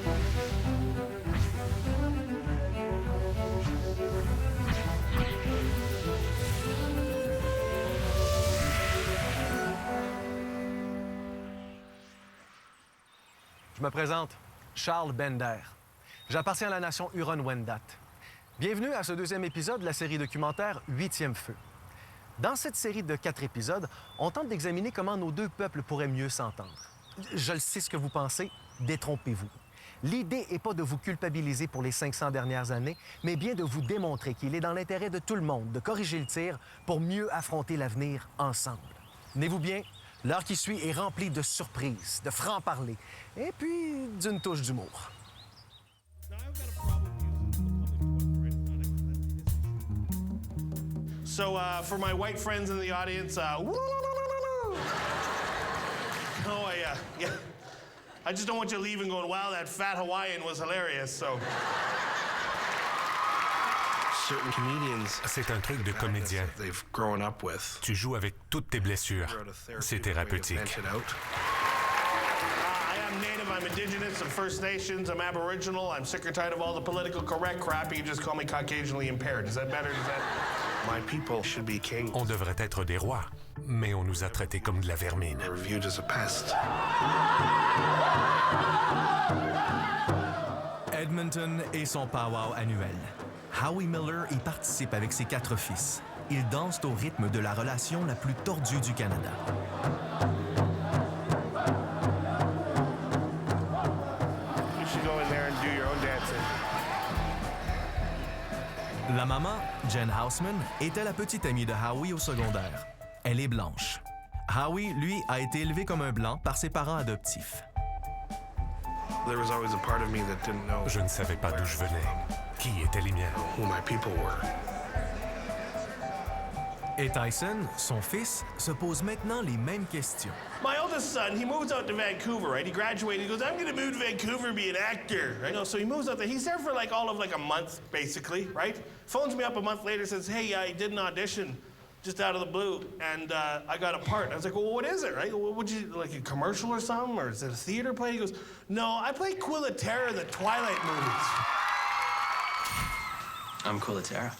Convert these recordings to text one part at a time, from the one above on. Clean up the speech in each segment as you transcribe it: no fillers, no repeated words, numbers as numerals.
Je me présente, Charles Bender. J'appartiens à la nation Huron-Wendat. Bienvenue à ce deuxième épisode de la série documentaire 8e Feu. Dans cette série de 4 épisodes, on tente d'examiner comment nos deux peuples pourraient mieux s'entendre. Je le sais ce que vous pensez, détrompez-vous. L'idée n'est pas de vous culpabiliser pour les 500 dernières années, mais bien de vous démontrer qu'il est dans l'intérêt de tout le monde de corriger le tir pour mieux affronter l'avenir ensemble. Tenez-vous bien, l'heure qui suit est remplie de surprises, de francs-parler et puis d'une touche d'humour. So, for my white friends in the audience, I just don't want you leaving going, wow, that fat Hawaiian was hilarious, so... Certain comedians, C'est un truc de comédien. they've grown up with. Tu joues avec toutes tes blessures. C'est thérapeutique. I am Native, I'm Indigenous, I'm First Nations, I'm Aboriginal, I'm sick or tired of all the political correct crap, you can just call me Caucasianly impaired. Is that better? Does that... My people should be kings. On devrait être des rois, mais on nous a traités comme de la vermine. They're viewed as a pest. Edmonton et son powwow annuel. Howie Miller y participe avec ses 4 fils. Ils dansent au rythme de la relation la plus tordue du Canada. You should go in there and do your own dancing. La maman, Jen Houseman, était la petite amie de Howie au secondaire. Elle est blanche. Howie, lui, a été élevé comme un blanc par ses parents adoptifs. There was always a part of me that didn't know Je ne savais pas d'où je venais, qui étaient les miens. who my people were. Et Tyson, son fils, se pose maintenant les mêmes questions. My oldest son, he moves out to Vancouver, right? He graduated, he goes, I'm gonna move to Vancouver and be an actor, right? So he moves out there. He's there for like all of like a month, basically, right? Phones me up a month later, says, hey, I did an audition just out of the blue, and I got a part. I was like, well, what is it, right? Would you, like a commercial or something, or is it a theater play? He goes, no, I play Quillatera in the Twilight movies. I'm Quillatera.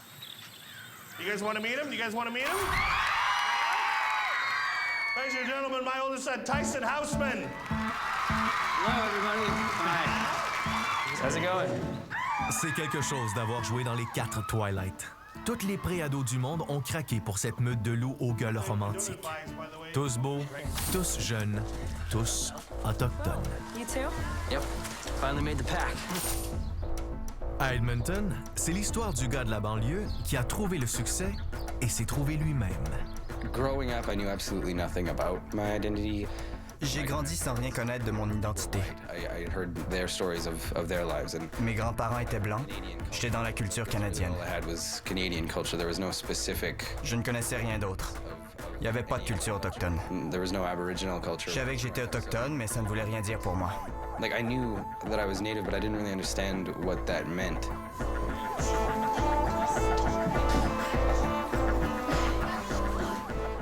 You guys want to meet him? Do you guys want to meet him? Ladies and gentlemen, my oldest son, Tyson Houseman. Hello, everybody. Hi. How's it going? C'est quelque chose d'avoir joué dans les 4 Twilight. Toutes les préados du monde ont craqué pour cette meute de loups aux gueules romantiques. Tous beaux, tous jeunes, tous autochtones. You too? Yep. Finally made the pack. À Edmonton, c'est l'histoire du gars de la banlieue qui a trouvé le succès et s'est trouvé lui-même. Growing up, I knew absolutely nothing about my identity. J'ai grandi sans rien connaître de mon identité. I heard their stories of their lives, and Mes grands-parents étaient blancs. J'étais dans la culture canadienne. all I had was Canadian culture. There was no specific. Je ne connaissais rien d'autre. Il n'y avait pas de culture autochtone. There was no Aboriginal culture. Je savais que j'étais autochtone, mais ça ne voulait rien dire pour moi. Like I knew that I was Native, but I didn't really understand what that meant.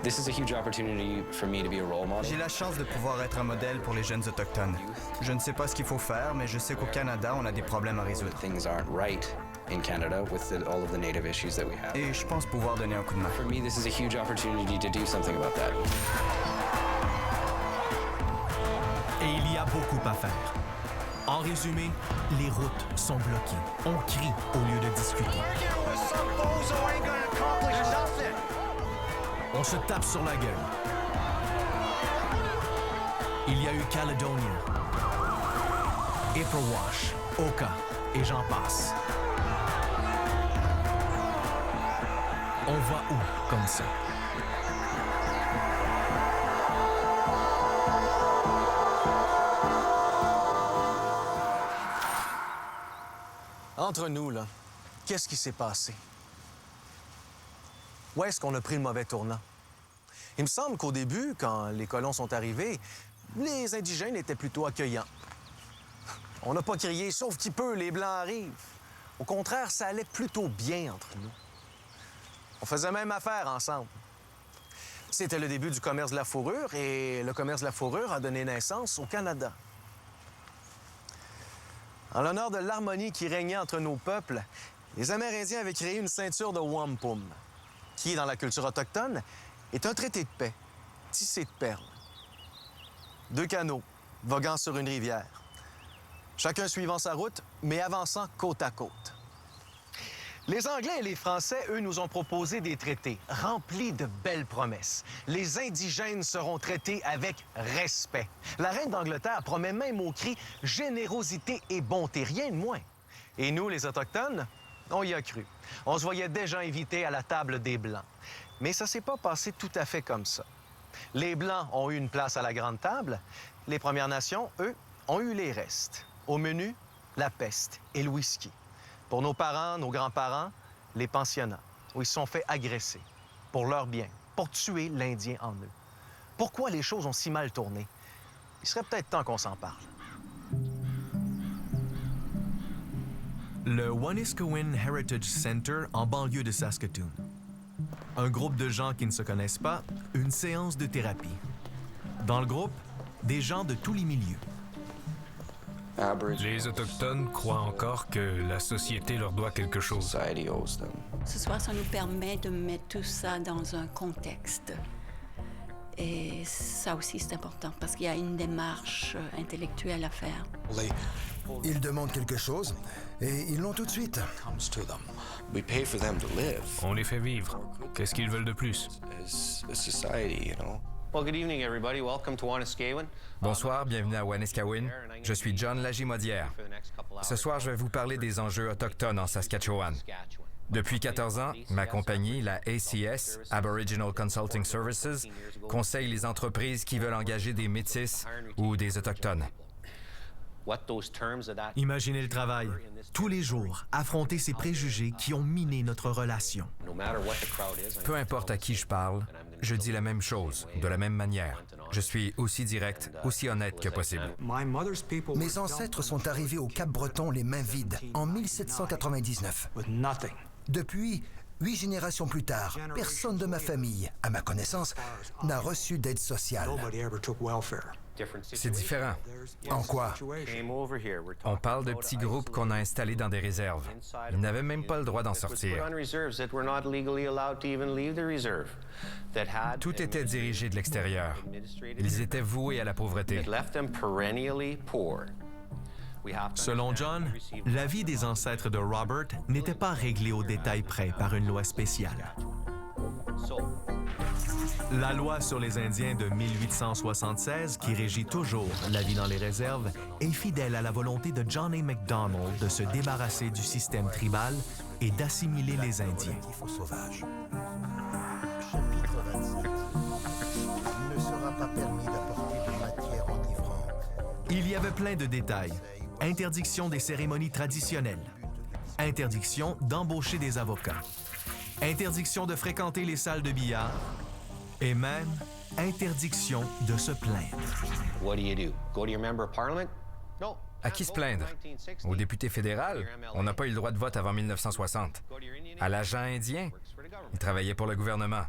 This is a huge opportunity for me to be a role model. J'ai la chance de pouvoir être un modèle pour les jeunes autochtones. Je ne sais pas ce qu'il faut faire, mais je sais qu'au Canada, on a des problèmes à résoudre. Things aren't right in Canada with all of the Native issues that we have. Et je pense pouvoir donner un coup de main. For me, this is a huge opportunity to do something about that. Et il y a beaucoup à faire. En résumé, les routes sont bloquées. On crie au lieu de discuter. On se tape sur la gueule. Il y a eu Caledonia, April Wash, Oka et j'en passe. On va où comme ça? Entre nous, là, qu'est-ce qui s'est passé? Où est-ce qu'on a pris le mauvais tournant? Il me semble qu'au début, quand les colons sont arrivés, les indigènes étaient plutôt accueillants. On n'a pas crié « Sauf qui peut, les Blancs arrivent ». Au contraire, ça allait plutôt bien entre nous. On faisait même affaire ensemble. C'était le début du commerce de la fourrure et le commerce de la fourrure a donné naissance au Canada. En l'honneur de l'harmonie qui régnait entre nos peuples, les Amérindiens avaient créé une ceinture de wampum, qui, dans la culture autochtone, est un traité de paix, tissé de perles. 2 canaux, voguant sur une rivière, chacun suivant sa route, mais avançant côte à côte. Les Anglais et les Français, eux, nous ont proposé des traités remplis de belles promesses. Les indigènes seront traités avec respect. La reine d'Angleterre promet même au cri générosité et bonté, rien de moins. Et nous, les Autochtones, on y a cru. On se voyait déjà invités à la table des Blancs. Mais ça s'est pas passé tout à fait comme ça. Les Blancs ont eu une place à la grande table. Les Premières Nations, eux, ont eu les restes. Au menu, la peste et le whisky. Pour nos parents, nos grands-parents, les pensionnats, où ils se sont fait agresser, pour leur bien, pour tuer l'Indien en eux. Pourquoi les choses ont si mal tourné? Il serait peut-être temps qu'on s'en parle. Le Waniskewin Heritage Center en banlieue de Saskatoon. Un groupe de gens qui ne se connaissent pas, une séance de thérapie. Dans le groupe, des gens de tous les milieux. Les Autochtones croient encore que la société leur doit quelque chose. Ce soir, ça nous permet de mettre tout ça dans un contexte. Et ça aussi, c'est important parce qu'il y a une démarche intellectuelle à faire. Ils demandent quelque chose et ils l'ont tout de suite. On les fait vivre. Qu'est-ce qu'ils veulent de plus? Well, good evening, everybody. Welcome to Waniskewin. Bonsoir, bienvenue à Waniskewin. Je suis John Lagimodière. Ce soir, je vais vous parler des enjeux autochtones en Saskatchewan. Depuis 14 ans, ma compagnie, la ACS, Aboriginal Consulting Services, conseille les entreprises qui veulent engager des Métis ou des Autochtones. Imaginez le travail. Tous les jours, affronter ces préjugés qui ont miné notre relation. Peu importe à qui je parle, je dis la même chose, de la même manière. Je suis aussi direct, aussi honnête que possible. Mes ancêtres sont arrivés au Cap-Breton les mains vides en 1799. Depuis, 8 générations plus tard, personne de ma famille, à ma connaissance, n'a reçu d'aide sociale. C'est différent. En quoi? On parle de petits groupes qu'on a installés dans des réserves. Ils n'avaient même pas le droit d'en sortir. Tout était dirigé de l'extérieur. Ils étaient voués à la pauvreté. Selon John, la vie des ancêtres de Robert n'était pas réglée au détail près par une loi spéciale. La loi sur les Indiens de 1876, qui régit toujours la vie dans les réserves, est fidèle à la volonté de John A. Macdonald de se débarrasser du système tribal et d'assimiler les Indiens. Chapitre 26. Il ne sera pas permis d'apporter de matière enivrante. Il y avait plein de détails. Interdiction des cérémonies traditionnelles. Interdiction d'embaucher des avocats. Interdiction de fréquenter les salles de billard. Et même interdiction de se plaindre. À qui se plaindre? Au député fédéral? On n'a pas eu le droit de vote avant 1960. À l'agent indien? Il travaillait pour le gouvernement.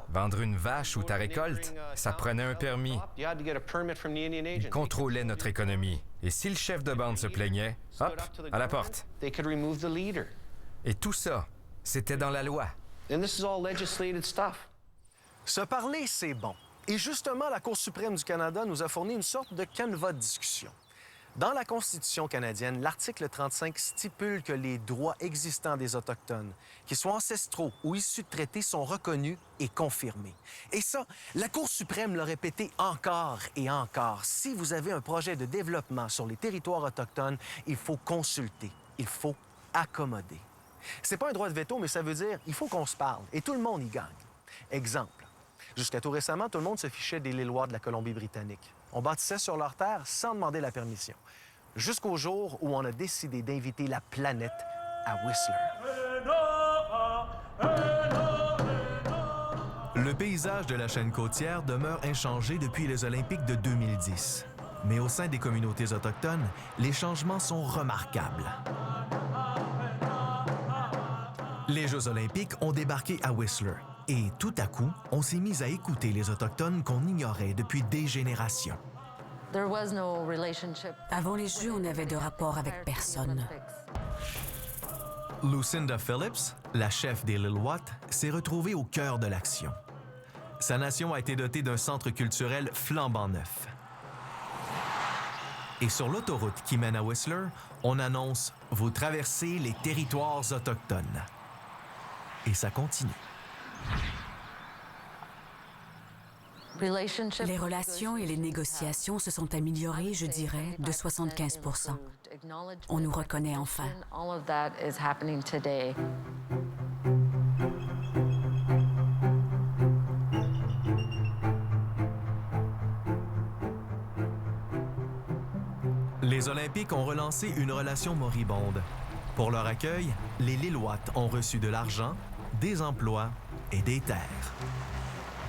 Vendre une vache ou ta récolte? Ça prenait un permis. Il contrôlait notre économie. Et si le chef de bande se plaignait, hop, à la porte. Et tout ça, c'était dans la loi. Se parler, c'est bon. Et justement, la Cour suprême du Canada nous a fourni une sorte de canevas de discussion. Dans la Constitution canadienne, l'article 35 stipule que les droits existants des Autochtones, qu'ils soient ancestraux ou issus de traités, sont reconnus et confirmés. Et ça, la Cour suprême l'a répété encore et encore. Si vous avez un projet de développement sur les territoires autochtones, il faut consulter, il faut accommoder. C'est pas un droit de veto, mais ça veut dire il faut qu'on se parle et tout le monde y gagne. Exemple. Jusqu'à tout récemment, tout le monde se fichait des Lillois de la Colombie-Britannique. On bâtissait sur leur terre sans demander la permission. Jusqu'au jour où on a décidé d'inviter la planète à Whistler. Le paysage de la chaîne côtière demeure inchangé depuis les Olympiques de 2010. Mais au sein des communautés autochtones, les changements sont remarquables. Les Jeux olympiques ont débarqué à Whistler. Et tout à coup, on s'est mis à écouter les Autochtones qu'on ignorait depuis des générations. Avant les Jeux, on n'avait de rapport avec personne. Lucinda Phillips, la chef des Lil'wat, s'est retrouvée au cœur de l'action. Sa nation a été dotée d'un centre culturel flambant neuf. Et sur l'autoroute qui mène à Whistler, on annonce « Vous traversez les territoires autochtones ». Et ça continue. Les relations et les négociations se sont améliorées, je dirais, de 75%. On nous reconnaît enfin. Les Olympiques ont relancé une relation moribonde. Pour leur accueil, les Lil'wat ont reçu de l'argent, des emplois et des terres.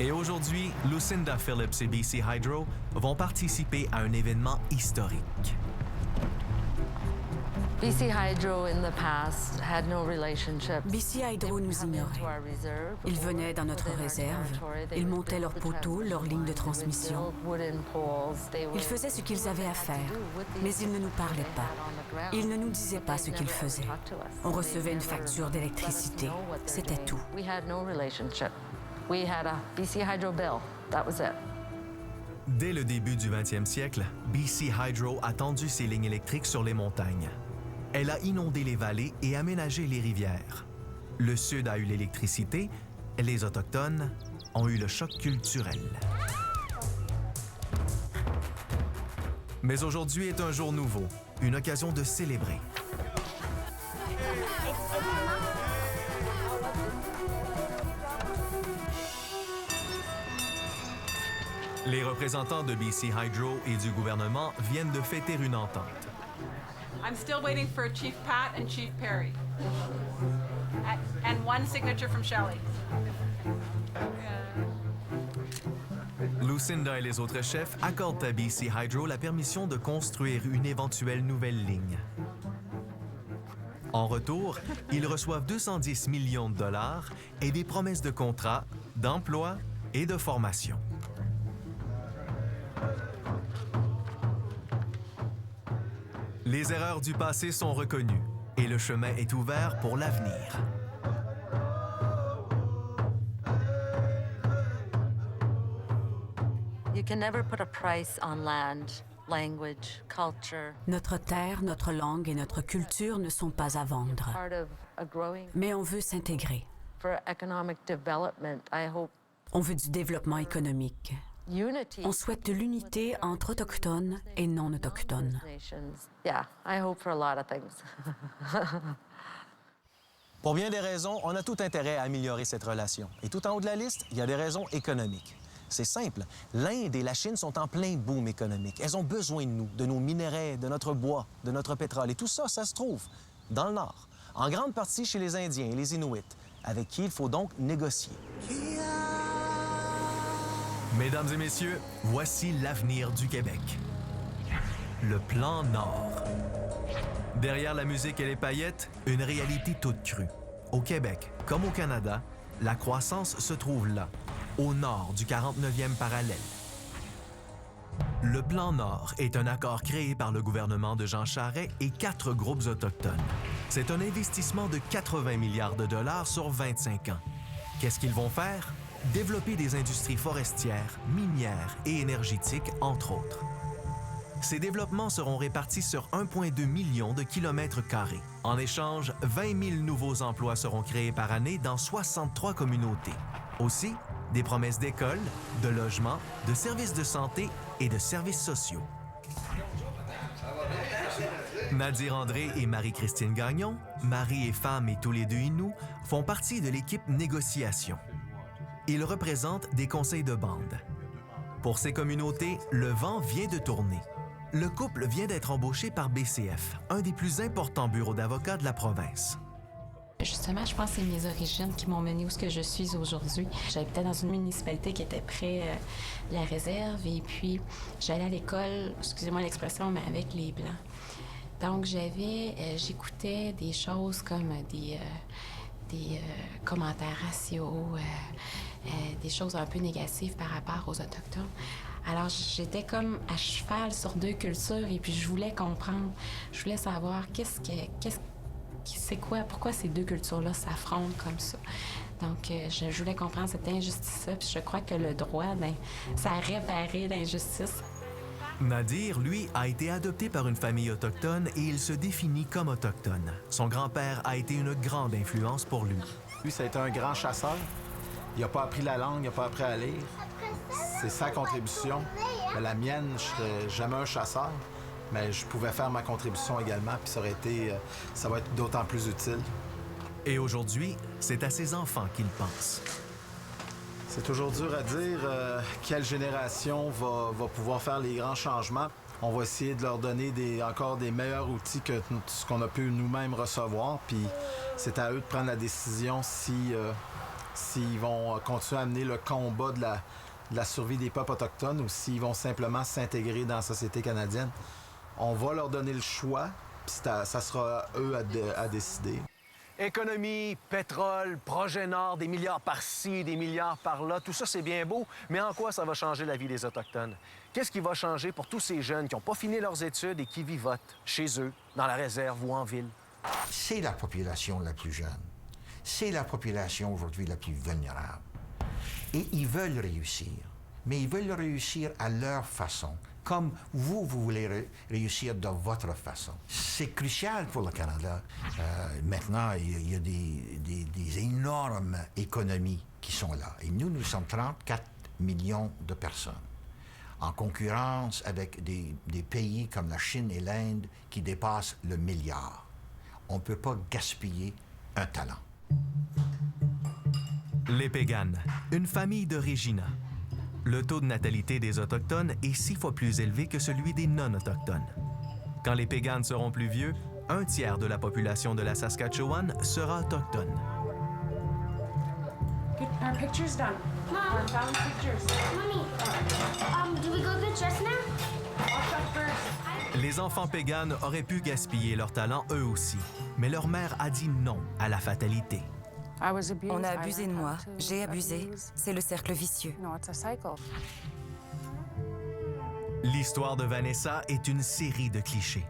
Et aujourd'hui, Lucinda Phillips et BC Hydro vont participer à un événement historique. BC Hydro nous ignorait. Ils venaient dans notre réserve, ils montaient leurs poteaux, leurs lignes de transmission. Ils faisaient ce qu'ils avaient à faire, mais ils ne nous parlaient pas. Ils ne nous disaient pas ce qu'ils faisaient. On recevait une facture d'électricité, c'était tout. Dès le début du 20e siècle, BC Hydro a tendu ses lignes électriques sur les montagnes. Elle a inondé les vallées et aménagé les rivières. Le Sud a eu l'électricité, les Autochtones ont eu le choc culturel. Mais aujourd'hui est un jour nouveau, une occasion de célébrer. Les représentants de BC Hydro et du gouvernement viennent de fêter une entente. I'm still waiting for Chief Pat and Chief Perry. And one signature from Shelley. Lucinda et les autres chefs accordent à BC Hydro la permission de construire une éventuelle nouvelle ligne. En retour, ils reçoivent 210 millions de dollars et des promesses de contrats, d'emploi et de formation. Les erreurs du passé sont reconnues et le chemin est ouvert pour l'avenir. Notre terre, notre langue et notre culture ne sont pas à vendre. Mais on veut s'intégrer. On veut du développement économique. On souhaite de l'unité entre autochtones et non-autochtones. Pour bien des raisons, on a tout intérêt à améliorer cette relation. Et tout en haut de la liste, il y a des raisons économiques. C'est simple. L'Inde et la Chine sont en plein boom économique. Elles ont besoin de nous, de nos minerais, de notre bois, de notre pétrole. Et tout ça, ça se trouve dans le Nord, en grande partie chez les Indiens et les Inuits, avec qui il faut donc négocier. Mesdames et messieurs, voici l'avenir du Québec. Le plan Nord. Derrière la musique et les paillettes, une réalité toute crue. Au Québec, comme au Canada, la croissance se trouve là, au nord du 49e parallèle. Le plan Nord est un accord créé par le gouvernement de Jean Charest et 4 groupes autochtones. C'est un investissement de 80 milliards de dollars sur 25 ans. Qu'est-ce qu'ils vont faire? Développer des industries forestières, minières et énergétiques, entre autres. Ces développements seront répartis sur 1,2 million de kilomètres carrés. En échange, 20 000 nouveaux emplois seront créés par année dans 63 communautés. Aussi, des promesses d'écoles, de logements, de services de santé et de services sociaux. Nadir André et Marie-Christine Gagnon, mari et femme et tous les deux Inuits, font partie de l'équipe négociation. Ils représentent des conseils de bande. Pour ces communautés, le vent vient de tourner. Le couple vient d'être embauché par BCF, un des plus importants bureaux d'avocats de la province. Justement, je pense que c'est mes origines qui m'ont menée où ce que je suis aujourd'hui. J'habitais dans une municipalité qui était près de la réserve et puis j'allais à l'école, excusez-moi l'expression, mais avec les Blancs. Donc j'écoutais des choses comme des commentaires raciaux, des choses un peu négatives par rapport aux Autochtones. Alors, j'étais comme à cheval sur deux cultures et puis je voulais comprendre, je voulais savoir c'est quoi, pourquoi ces deux cultures-là s'affrontent comme ça. Donc, je voulais comprendre cette injustice-là, puis je crois que le droit, ben, ça a réparé l'injustice. Nadir, lui, a été adopté par une famille autochtone et il se définit comme autochtone. Son grand-père a été une grande influence pour lui. Lui, ça a été un grand chasseur. Il n'a pas appris la langue, il n'a pas appris à lire. C'est sa contribution. Mais la mienne, je ne serais jamais un chasseur, mais je pouvais faire ma contribution également, puis ça va être d'autant plus utile. Et aujourd'hui, c'est à ses enfants qu'il pense. C'est toujours dur à dire quelle génération va pouvoir faire les grands changements. On va essayer de leur donner encore des meilleurs outils que ce qu'on a pu nous-mêmes recevoir. Puis c'est à eux de prendre la décision s'ils vont continuer à mener le combat de la survie des peuples autochtones ou s'ils vont simplement s'intégrer dans la société canadienne. On va leur donner le choix, puis ça sera eux à décider. Économie, pétrole, projet Nord, des milliards par-ci, des milliards par-là, tout ça, c'est bien beau, mais en quoi ça va changer la vie des Autochtones? Qu'est-ce qui va changer pour tous ces jeunes qui n'ont pas fini leurs études et qui vivotent chez eux, dans la réserve ou en ville? C'est la population la plus jeune. C'est la population aujourd'hui la plus vulnérable. Et ils veulent réussir, mais ils veulent réussir à leur façon, comme vous voulez réussir de votre façon. C'est crucial pour le Canada. Maintenant, il y a des énormes économies qui sont là. Et nous sommes 34 millions de personnes, en concurrence avec des pays comme la Chine et l'Inde qui dépassent le milliard. On ne peut pas gaspiller un talent. Les Péganes, une famille de Regina. Le taux de natalité des Autochtones est 6 fois plus élevé que celui des non-autochtones. Quand les Péganes seront plus vieux, 1/3 de la population de la Saskatchewan sera autochtone. Get our pictures done. Mom. Our found pictures. Mommy, do we go get dressed now? Wash up first. Les enfants Péganes auraient pu gaspiller leur talent eux aussi, mais leur mère a dit non à la fatalité. On a abusé de moi, j'ai abusé. C'est le cercle vicieux. L'histoire de Vanessa est une série de clichés.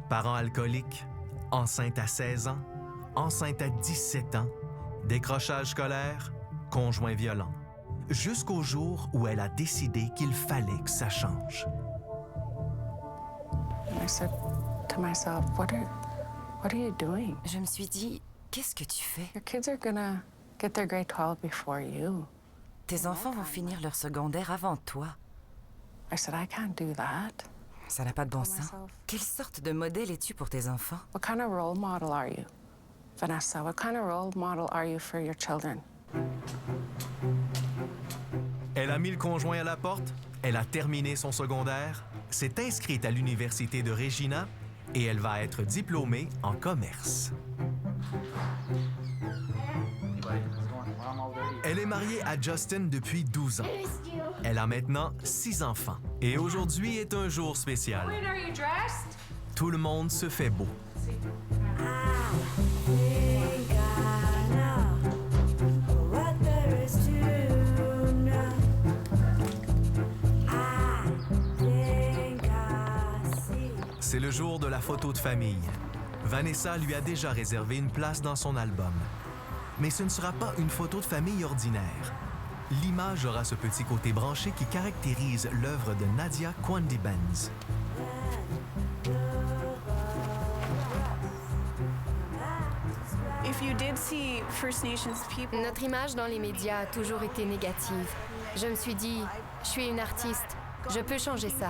Parents alcooliques, enceinte à 16 ans, enceinte à 17 ans, décrochage scolaire, conjoint violent. Jusqu'au jour où elle a décidé qu'il fallait que ça change. Je me suis dit, qu'est-ce que tu fais? Tes enfants vont finir leur secondaire avant toi. Ça n'a pas de bon sens. Quelle sorte de modèle es-tu pour tes enfants? Vanessa, what kind of role model are you for your children? Elle a mis le conjoint à la porte, elle a terminé son secondaire, s'est inscrite à l'université de Regina et elle va être diplômée en commerce. Elle est mariée à Justin depuis 12 ans. Elle a maintenant 6 enfants. Et aujourd'hui est un jour spécial. Tout le monde se fait beau. C'est le jour de la photo de famille. Vanessa lui a déjà réservé une place dans son album. Mais ce ne sera pas une photo de famille ordinaire. L'image aura ce petit côté branché qui caractérise l'œuvre de Nadia Kwandi-Benz. Notre image dans les médias a toujours été négative. Je me suis dit, je suis une artiste, je peux changer ça.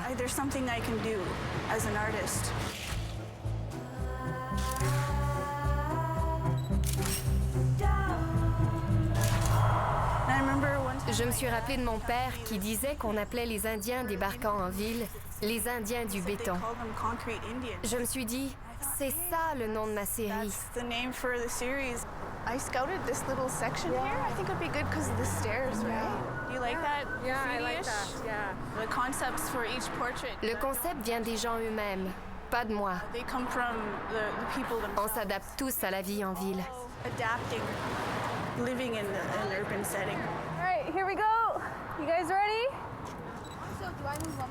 Je me suis rappelé de mon père qui disait qu'on appelait les Indiens débarquant en ville les Indiens du béton. Je me suis dit, c'est ça le nom de ma série. I scouted this little section here. I think it would be good because of the stairs, right? Do you like that? Yeah, I like that. Yeah. The concepts for each portrait. Le concept vient des gens eux-mêmes, pas de moi. They come from the people themselves. On s'adapte tous à la vie en ville. Adapting, living in an urban setting. All right, here we go. You guys ready?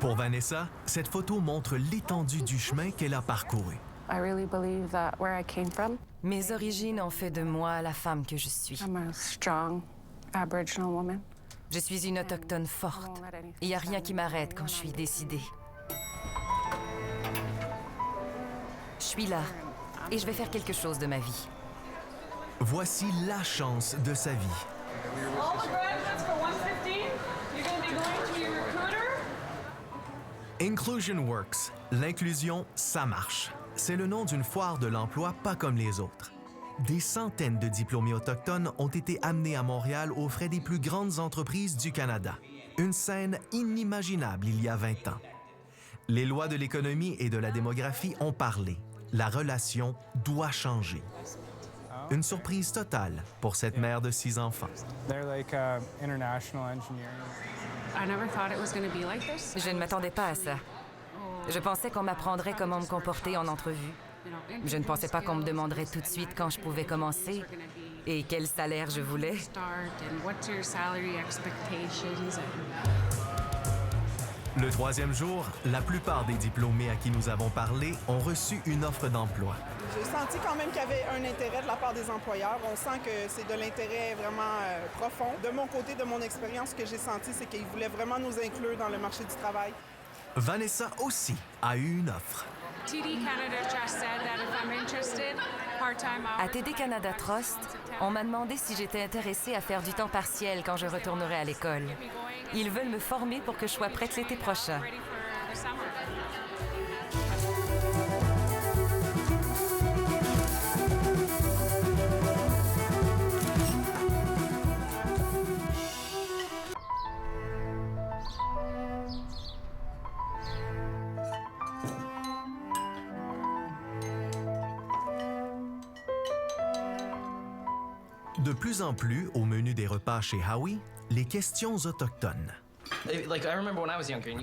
Pour Vanessa, cette photo montre l'étendue du chemin qu'elle a parcouru. I really believe that where I came from, Mes origines ont fait de moi la femme que je suis. I'm a strong Aboriginal woman. Je suis une autochtone forte. Il n'y a rien qui m'arrête quand je suis décidée. Je suis là et je vais faire quelque chose de ma vie. Voici la chance de sa vie. All the graduates for 115, you're going to be going to your recruiter. Inclusion Works, l'inclusion, ça marche. C'est le nom d'une foire de l'emploi pas comme les autres. Des centaines de diplômés autochtones ont été amenés à Montréal aux frais des plus grandes entreprises du Canada. Une scène inimaginable il y a 20 ans. Les lois de l'économie et de la démographie ont parlé. La relation doit changer. Une surprise totale pour cette mère de 6 enfants. Je ne m'attendais pas à ça. Je pensais qu'on m'apprendrait comment me comporter en entrevue. Je ne pensais pas qu'on me demanderait tout de suite quand je pouvais commencer et quel salaire je voulais. Le 3e jour, la plupart des diplômés à qui nous avons parlé ont reçu une offre d'emploi. J'ai senti quand même qu'il y avait un intérêt de la part des employeurs. On sent que c'est de l'intérêt vraiment profond. De mon côté, de mon expérience, ce que j'ai senti, c'est qu'ils voulaient vraiment nous inclure dans le marché du travail. Vanessa aussi a eu une offre. À TD Canada Trust, on m'a demandé si j'étais intéressée à faire du temps partiel quand je retournerai à l'école. Ils veulent me former pour que je sois prête l'été prochain. De plus en plus, au menu des repas chez Howie, les questions autochtones.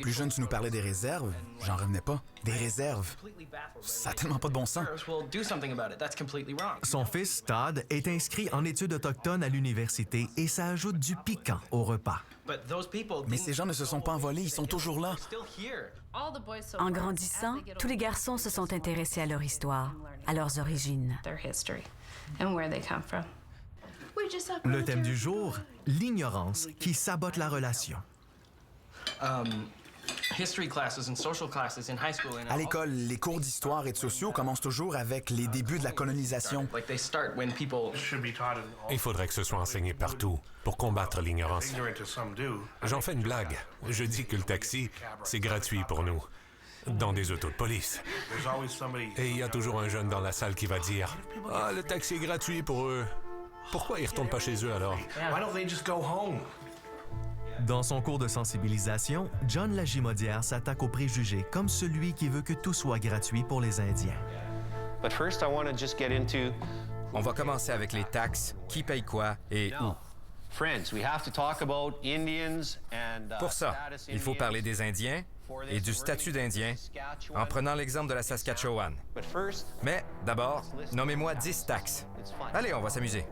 Plus jeune, tu nous parlais des réserves. J'en revenais pas. Des réserves. Ça a tellement pas de bon sens. Son fils, Todd, est inscrit en études autochtones à l'université et ça ajoute du piquant au repas. Mais ces gens ne se sont pas envolés, ils sont toujours là. En grandissant, tous les garçons se sont intéressés à leur histoire, à leurs origines. Le thème du jour, l'ignorance qui sabote la relation. À l'école, les cours d'histoire et de sociaux commencent toujours avec les débuts de la colonisation. Il faudrait que ce soit enseigné partout pour combattre l'ignorance. J'en fais une blague. Je dis que le taxi, c'est gratuit pour nous. Dans des autos de police. Et il y a toujours un jeune dans la salle qui va dire « Ah, le taxi est gratuit pour eux. Pourquoi ils retournent pas chez eux alors? » Dans son cours de sensibilisation, John Lagimodière s'attaque aux préjugés comme celui qui veut que tout soit gratuit pour les Indiens. On va commencer avec les taxes, qui paye quoi et où. Pour ça, il faut parler des Indiens et du statut d'Indien en prenant l'exemple de la Saskatchewan. Mais d'abord, nommez-moi 10 taxes. Allez, on va s'amuser.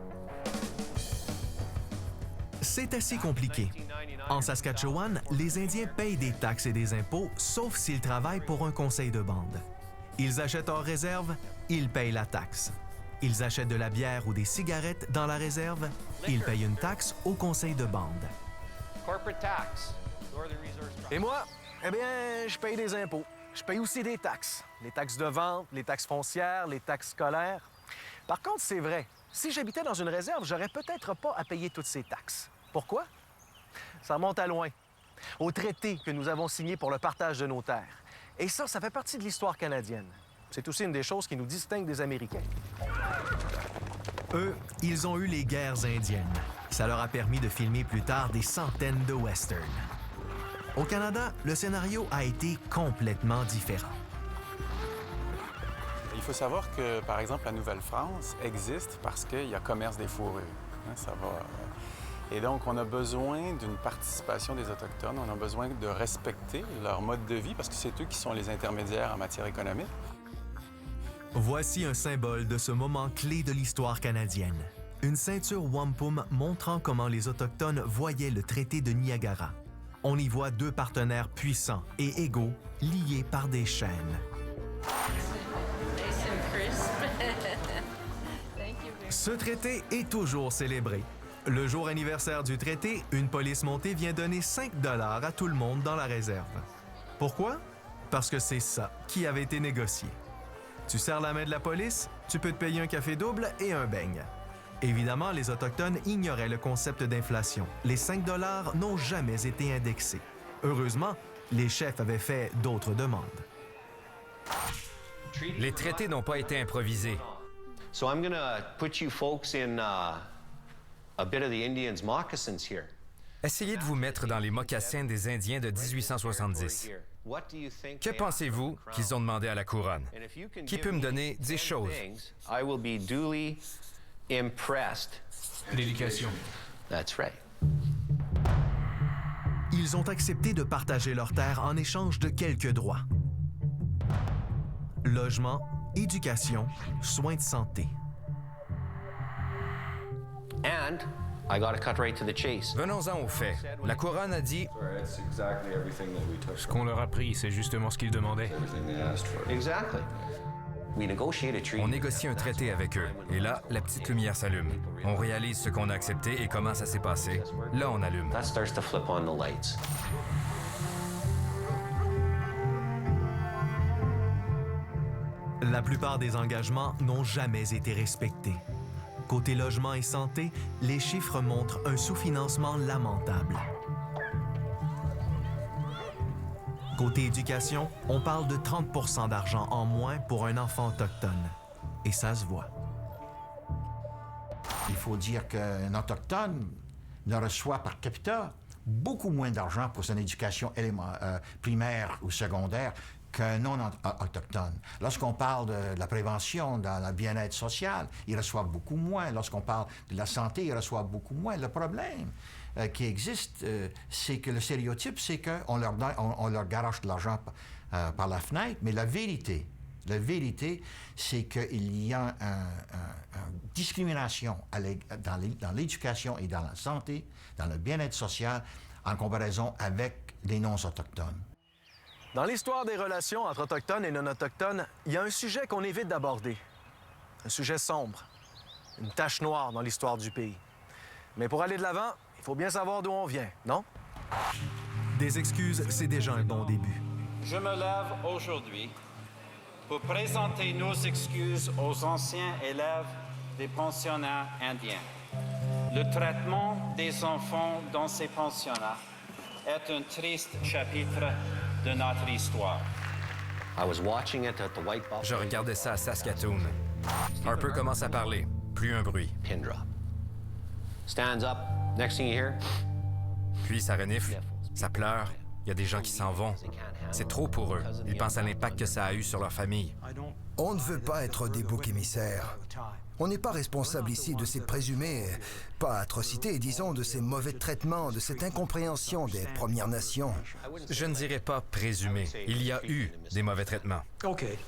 C'est assez compliqué. En Saskatchewan, les Indiens payent des taxes et des impôts, sauf s'ils travaillent pour un conseil de bande. Ils achètent hors réserve, ils payent la taxe. Ils achètent de la bière ou des cigarettes dans la réserve, ils payent une taxe au conseil de bande. Et moi, eh bien, je paye des impôts. Je paye aussi des taxes. Les taxes de vente, les taxes foncières, les taxes scolaires. Par contre, c'est vrai, si j'habitais dans une réserve, j'aurais peut-être pas à payer toutes ces taxes. Pourquoi? Ça remonte à loin, au traité que nous avons signé pour le partage de nos terres. Et ça fait partie de l'histoire canadienne. C'est aussi une des choses qui nous distingue des Américains. Eux, ils ont eu les guerres indiennes. Ça leur a permis de filmer plus tard des centaines de westerns. Au Canada, le scénario a été complètement différent. Il faut savoir que, par exemple, la Nouvelle-France existe parce qu'il y a commerce des fourrures. Ça va... Et donc, on a besoin d'une participation des Autochtones. On a besoin de respecter leur mode de vie parce que c'est eux qui sont les intermédiaires en matière économique. Voici un symbole de ce moment clé de l'histoire canadienne. Une ceinture wampum montrant comment les Autochtones voyaient le traité de Niagara. on y voit deux partenaires puissants et égaux, liés par des chaînes. Ce traité est toujours célébré. Le jour anniversaire du traité, une police montée vient donner 5 $ à tout le monde dans la réserve. Pourquoi? Parce que c'est ça qui avait été négocié. Tu serres la main de la police, tu peux te payer un café double et un beigne. Évidemment, les Autochtones ignoraient le concept d'inflation. Les 5 $ n'ont jamais été indexés. Heureusement, les chefs avaient fait d'autres demandes. Les traités n'ont pas été improvisés. So I'm going to put you folks in a bit of the Indians' moccasins here. Essayez de vous mettre dans les mocassins des Indiens de 1870. Que pensez-vous qu'ils ont demandé à la couronne? Qui peut me donner 10 choses? I will be duly impressed. L'éducation. That's right. Ils ont accepté de partager leurs terres en échange de quelques droits. Logement, éducation, soins de santé. And I got to cut right to the chase. Venons-en aux faits. La couronne a dit... Ce qu'on leur a pris, c'est justement ce qu'ils demandaient. Exactly. We negotiate a treaty. On négocie un traité avec eux. Et là, la petite lumière s'allume. On réalise ce qu'on a accepté et comment ça s'est passé. Là, on allume. That starts to flip on the lights. La plupart des engagements n'ont jamais été respectés. Côté logement et santé, les chiffres montrent un sous-financement lamentable. Côté éducation, on parle de 30 % d'argent en moins pour un enfant autochtone. Et ça se voit. Il faut dire qu'un Autochtone ne reçoit par capita beaucoup moins d'argent pour son éducation primaire ou secondaire qu'un non-autochtone. Lorsqu'on parle de la prévention dans le bien-être social, ils reçoivent beaucoup moins. Lorsqu'on parle de la santé, ils reçoivent beaucoup moins. Le problème qui existe, c'est que le stéréotype, c'est qu'on leur garoche de l'argent par la fenêtre, mais la vérité, c'est qu'il y a une discrimination dans l'éducation et dans la santé, dans le bien-être social, en comparaison avec les non-autochtones. Dans l'histoire des relations entre Autochtones et non-Autochtones, il y a un sujet qu'on évite d'aborder. Un sujet sombre. Une tache noire dans l'histoire du pays. Mais pour aller de l'avant, il faut bien savoir d'où on vient, non? Des excuses, c'est déjà un bon début. Je me lève aujourd'hui pour présenter nos excuses aux anciens élèves des pensionnats indiens. Le traitement des enfants dans ces pensionnats est un triste chapitre de notre histoire. Je regardais ça à Saskatoon. Harper commence à parler. Plus un bruit. Pin drop. Stands up. Next thing you hear. Puis ça renifle. Ça pleure. Il y a des gens qui s'en vont. C'est trop pour eux. Ils pensent à l'impact que ça a eu sur leur famille. On ne veut pas être des boucs émissaires. On n'est pas responsable ici de ces présumés, pas atrocités, disons, de ces mauvais traitements, de cette incompréhension des Premières Nations. Je ne dirais pas présumé. Il y a eu des mauvais traitements. Et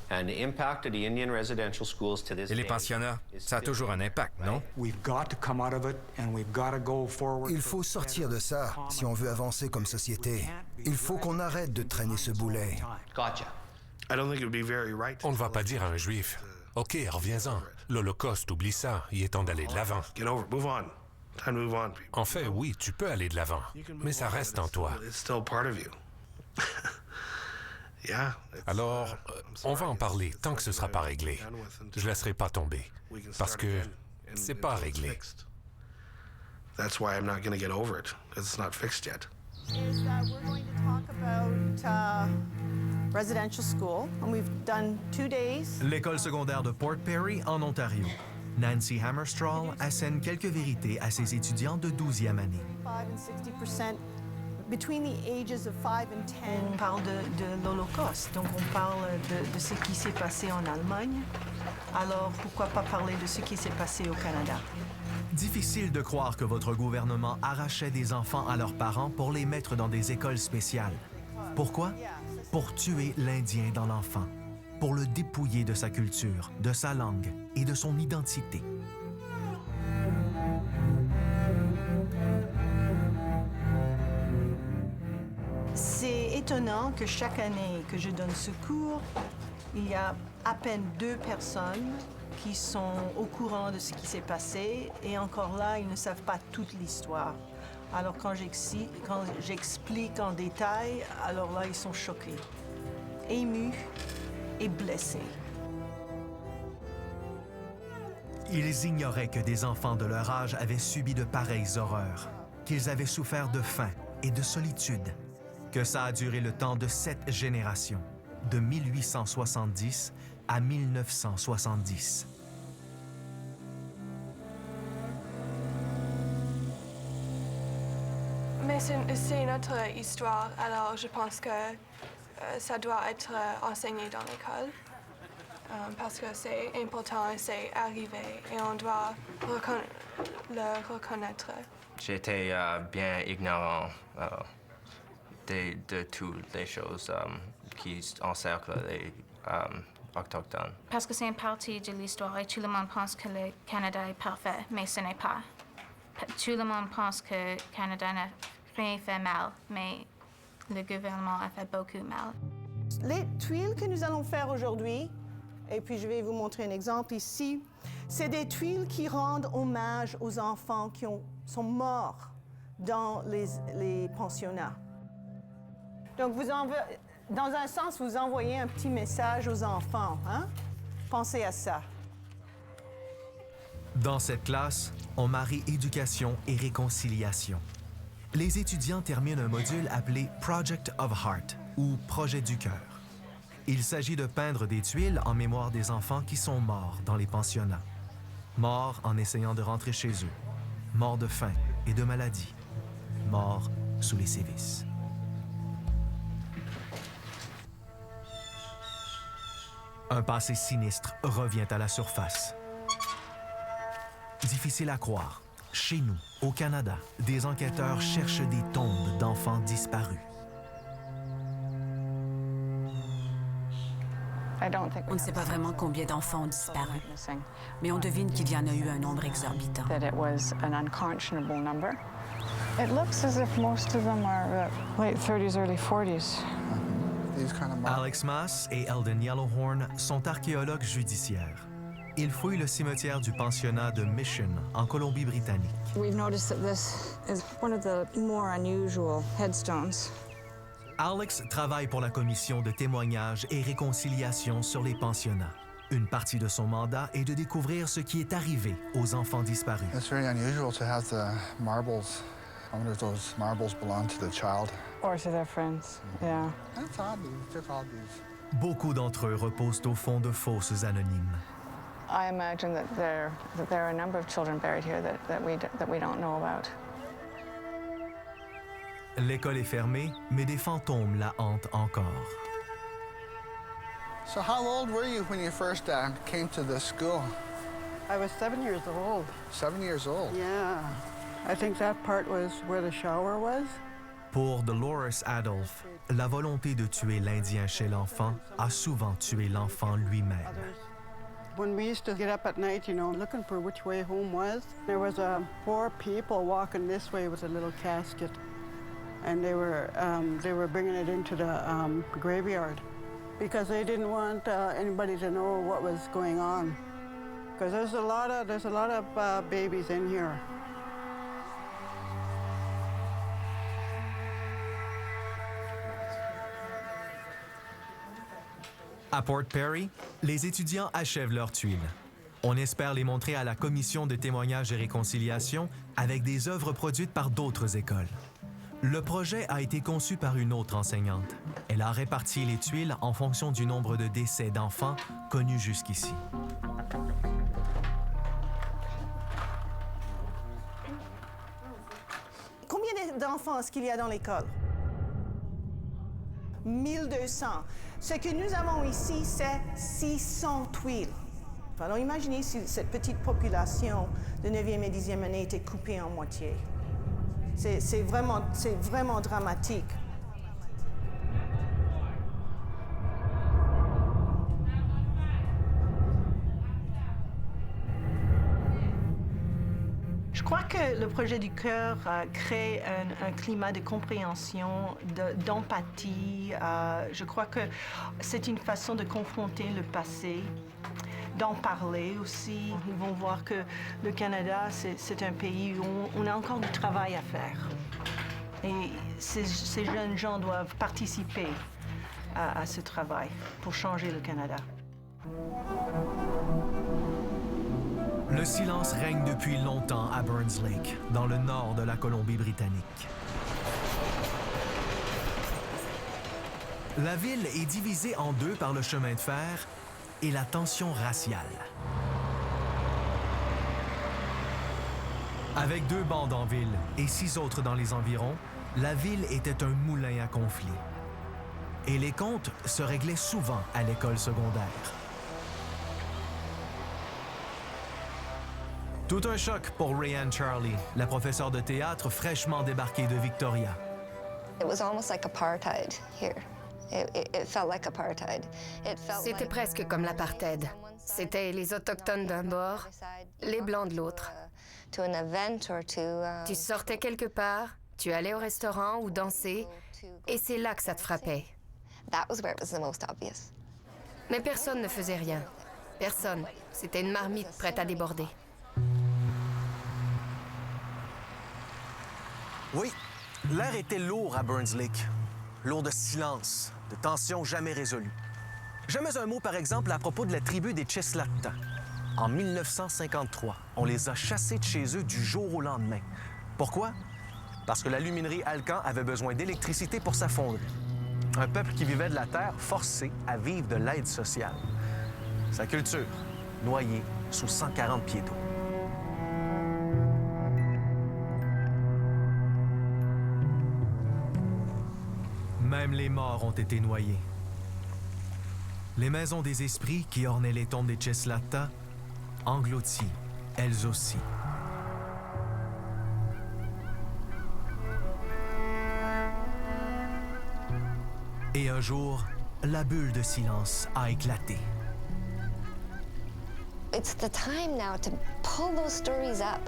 les pensionnats, ça a toujours un impact, non? Il faut sortir de ça si on veut avancer comme société. Il faut qu'on arrête de traîner ce boulet. On ne va pas dire à un Juif, « OK, reviens-en. L'Holocauste, oublie ça. Il est temps d'aller de l'avant. » En fait, oui, tu peux aller de l'avant, mais ça reste en toi. Alors, on va en parler tant que ce ne sera pas réglé. Je ne laisserai pas tomber, parce que c'est pas réglé. That's why I'm not going to get over it, because it's not fixed yet. Is that we're going to talk about residential school, and we've done 2 days. L'école secondaire de Port Perry, en Ontario. Nancy Hammerstrahl assène quelques vérités à ses étudiants de 12e année. 5 and 60% between the ages of 5 and 10. On parle de l'Holocauste, donc on parle de ce qui s'est passé en Allemagne. Alors pourquoi pas parler de ce qui s'est passé au Canada? Difficile de croire que votre gouvernement arrachait des enfants à leurs parents pour les mettre dans des écoles spéciales. Pourquoi? Pour tuer l'Indien dans l'enfant, pour le dépouiller de sa culture, de sa langue et de son identité. étonnant que chaque année que je donne ce cours, il y a à peine 2 personnes qui sont au courant de ce qui s'est passé, et encore là, ils ne savent pas toute l'histoire. Alors quand j'explique en détail, alors là, ils sont choqués, émus et blessés. Ils ignoraient que des enfants de leur âge avaient subi de pareilles horreurs, qu'ils avaient souffert de faim et de solitude, que ça a duré le temps de 7 générations, de 1870 à 1970. Mais c'est une autre histoire, alors je pense que ça doit être enseigné dans l'école. Parce que c'est important, c'est arrivé et on doit le reconnaître. J'étais bien ignorant de toutes les choses qui encerclent les autochtones. Parce que c'est une partie de l'histoire et tout le monde pense que le Canada est parfait, mais ce n'est pas. Tout le monde pense que le Canada n'a rien fait mal, mais le gouvernement a fait beaucoup mal. Les tuiles que nous allons faire aujourd'hui, et puis je vais vous montrer un exemple ici, c'est des tuiles qui rendent hommage aux enfants qui sont morts dans les pensionnats. Donc, dans un sens, vous envoyez un petit message aux enfants, hein? Pensez à ça. Dans cette classe, on marie éducation et réconciliation. Les étudiants terminent un module appelé Project of Heart, ou Projet du cœur. Il s'agit de peindre des tuiles en mémoire des enfants qui sont morts dans les pensionnats. Morts en essayant de rentrer chez eux. Morts de faim et de maladie. Morts sous les sévices. Un passé sinistre revient à la surface. Difficile à croire. Chez nous, au Canada, des enquêteurs cherchent des tombes d'enfants disparus. On ne sait pas vraiment combien d'enfants ont disparu, mais on devine qu'il y en a eu un nombre exorbitant. It looks as if most of them are late 30s, early 40s. Alex Maas et Eldon Yellowhorn sont archéologues judiciaires. Ils fouillent le cimetière du pensionnat de Mission, en Colombie-Britannique. We've noticed that this is one of the more unusual headstones. Alex travaille pour la commission de témoignage et réconciliation sur les pensionnats. Une partie de son mandat est de découvrir ce qui est arrivé aux enfants disparus. It's very unusual to have the marbles. I wonder if those marbles belong to the child. Or to their friends, yeah. That's odd. It's odd. Beaucoup d'entre eux reposent au fond de fosses anonymes. I imagine that there are a number of children buried here that we don't know about. L'école est fermée, mais des fantômes la hantent encore. So how old were you when you first came to this school? I was 7 years old. 7 years old? Yeah. I think that part was where the shower was. Pour Dolores Adolphe, la volonté de tuer l'Indien chez l'enfant a souvent tué l'enfant lui-même. When we used to get up at night, looking for which way home was, there was 4 people walking this way with a little casket. And they were bringing it into the graveyard because they didn't want anybody to know what was going on. Because there's a lot of babies in here. À Port Perry, les étudiants achèvent leurs tuiles. On espère les montrer à la commission de témoignage et réconciliation avec des œuvres produites par d'autres écoles. Le projet a été conçu par une autre enseignante. Elle a réparti les tuiles en fonction du nombre de décès d'enfants connus jusqu'ici. Combien d'enfants est-ce qu'il y a dans l'école? 1200. Ce que nous avons ici, c'est 600 tuiles. Alors imaginez si cette petite population de 9e et 10e année était coupée en moitié. C'est vraiment dramatique. Je crois que le projet du cœur crée un climat de compréhension, d'empathie. Je crois que c'est une façon de confronter le passé, d'en parler aussi. Ils vont voir que le Canada, c'est un pays où on a encore du travail à faire. Et ces jeunes gens doivent participer à ce travail pour changer le Canada. Le silence règne depuis longtemps à Burns Lake, dans le nord de la Colombie-Britannique. La ville est divisée en deux par le chemin de fer et la tension raciale. Avec 2 bandes en ville et 6 autres dans les environs, la ville était un moulin à conflits. Et les comptes se réglaient souvent à l'école secondaire. Tout un choc pour Rayanne Charlie, la professeure de théâtre fraîchement débarquée de Victoria. C'était presque comme l'apartheid. C'était les Autochtones d'un bord, les Blancs de l'autre. Tu sortais quelque part, tu allais au restaurant ou danser, et c'est là que ça te frappait. Mais personne ne faisait rien. Personne. C'était une marmite prête à déborder. Oui, l'air était lourd à Burns Lake. Lourd de silence, de tensions jamais résolues. Jamais un mot, par exemple, à propos de la tribu des Cheslatans. En 1953, on les a chassés de chez eux du jour au lendemain. Pourquoi? Parce que la luminerie Alcan avait besoin d'électricité pour sa fonderie. Un peuple qui vivait de la terre forcé à vivre de l'aide sociale. Sa culture, noyée sous 140 pieds d'eau. Même les morts ont été noyés. Les maisons des esprits qui ornaient les tombes des Cheslatans, englouties, elles aussi. Et un jour, la bulle de silence a éclaté. It's the time now to pull those stories up.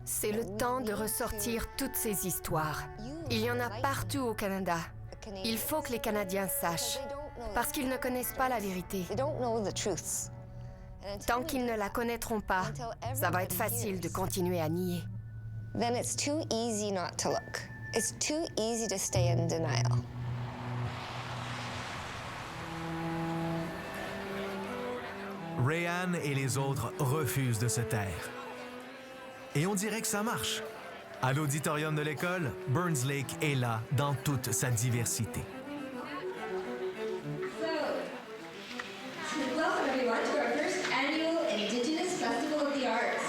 C'est le temps de ressortir toutes ces histoires. Il y en a partout au Canada. Il faut que les Canadiens sachent, parce qu'ils ne connaissent pas la vérité. Tant qu'ils ne la connaîtront pas, ça va être facile de continuer à nier. Then it's too easy not to look. It's too easy to stay in denial. Rayanne et les autres refusent de se taire. Et on dirait que ça marche. À l'auditorium de l'école, Burns Lake est là dans toute sa diversité. Welcome everyone to our first annual Indigenous Festival of the Arts.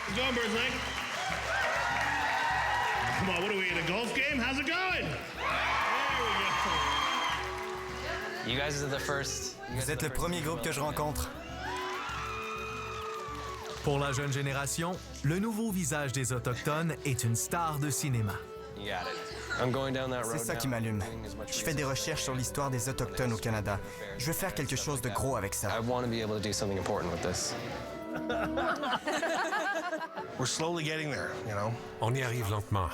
How's it going, Burns Lake? Come on, what are we in a golf game? How's it going? You guys are the first. Vous êtes le premier groupe que je rencontre. Pour la jeune génération, le nouveau visage des Autochtones est une star de cinéma. C'est ça qui m'allume. Je fais des recherches sur l'histoire des Autochtones au Canada. Je veux faire quelque chose de gros avec ça. We're slowly getting there, you know? On y arrive lentement.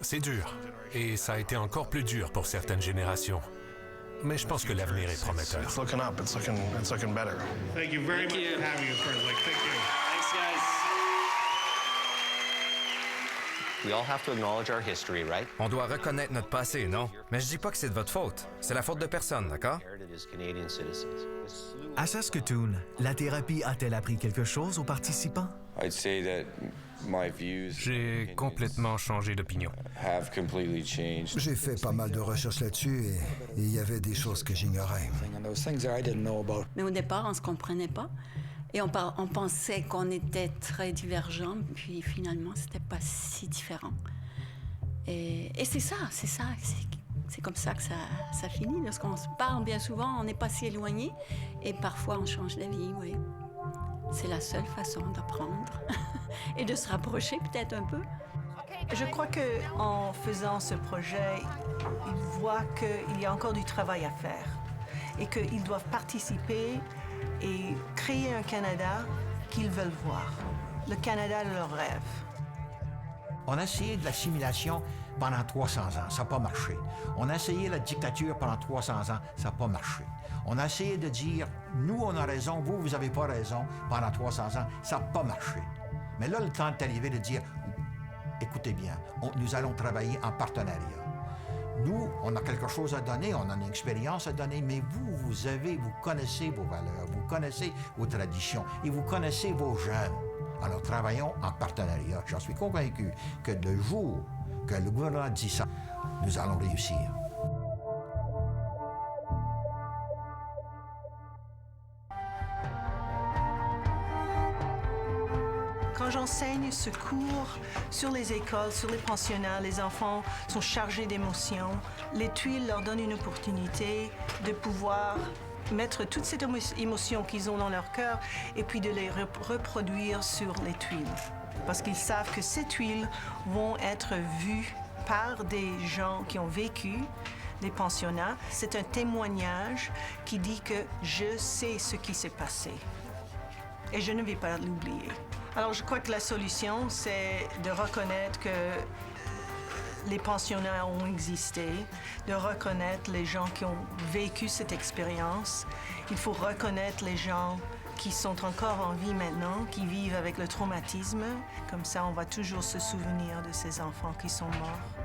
C'est dur. Et ça a été encore plus dur pour certaines générations. Mais je pense que l'avenir est prometteur. It's looking up. It's looking better. Thank you very much for having us, Burns Lake. Thank you. Thanks, guys. We all have to acknowledge our history, right? On doit reconnaître notre passé, non? Mais je dis pas que c'est de votre faute. C'est la faute de personne, d'accord? À Saskatoon, la thérapie a-t-elle appris quelque chose aux participants? J'ai complètement changé d'opinion. J'ai fait pas mal de recherches là-dessus et il y avait des choses que j'ignorais. Mais au départ, on ne se comprenait pas. Et on pensait qu'on était très divergents, puis finalement, c'était pas si différent. Et c'est ça. C'est comme ça que ça finit. Lorsqu'on se parle bien souvent, on n'est pas si éloigné. Et parfois, on change d'avis, oui. C'est la seule façon d'apprendre et de se rapprocher peut-être un peu. Je crois qu'en faisant ce projet, ils voient qu'il y a encore du travail à faire et qu'ils doivent participer et créer un Canada qu'ils veulent voir, le Canada de leurs rêves. On a essayé de l'assimilation pendant 300 ans, ça n'a pas marché. On a essayé la dictature pendant 300 ans, ça n'a pas marché. On a essayé de dire, nous on a raison, vous n'avez pas raison, pendant 300 ans, ça n'a pas marché. Mais là, le temps est arrivé de dire, écoutez bien, nous allons travailler en partenariat. Nous, on a quelque chose à donner, on a une expérience à donner, mais vous connaissez vos valeurs, vous connaissez vos traditions et vous connaissez vos jeunes. Alors, travaillons en partenariat. J'en suis convaincu que le jour que le gouvernement dit ça, nous allons réussir. Quand j'enseigne ce cours sur les écoles, sur les pensionnats, les enfants sont chargés d'émotions. Les tuiles leur donnent une opportunité de pouvoir mettre toutes ces émotions qu'ils ont dans leur cœur et puis de les reproduire sur les tuiles. Parce qu'ils savent que ces tuiles vont être vues par des gens qui ont vécu des pensionnats. C'est un témoignage qui dit que je sais ce qui s'est passé et je ne vais pas l'oublier. Alors je crois que la solution, c'est de reconnaître que les pensionnats ont existé, de reconnaître les gens qui ont vécu cette expérience. Il faut reconnaître les gens qui sont encore en vie maintenant, qui vivent avec le traumatisme. Comme ça, on va toujours se souvenir de ces enfants qui sont morts.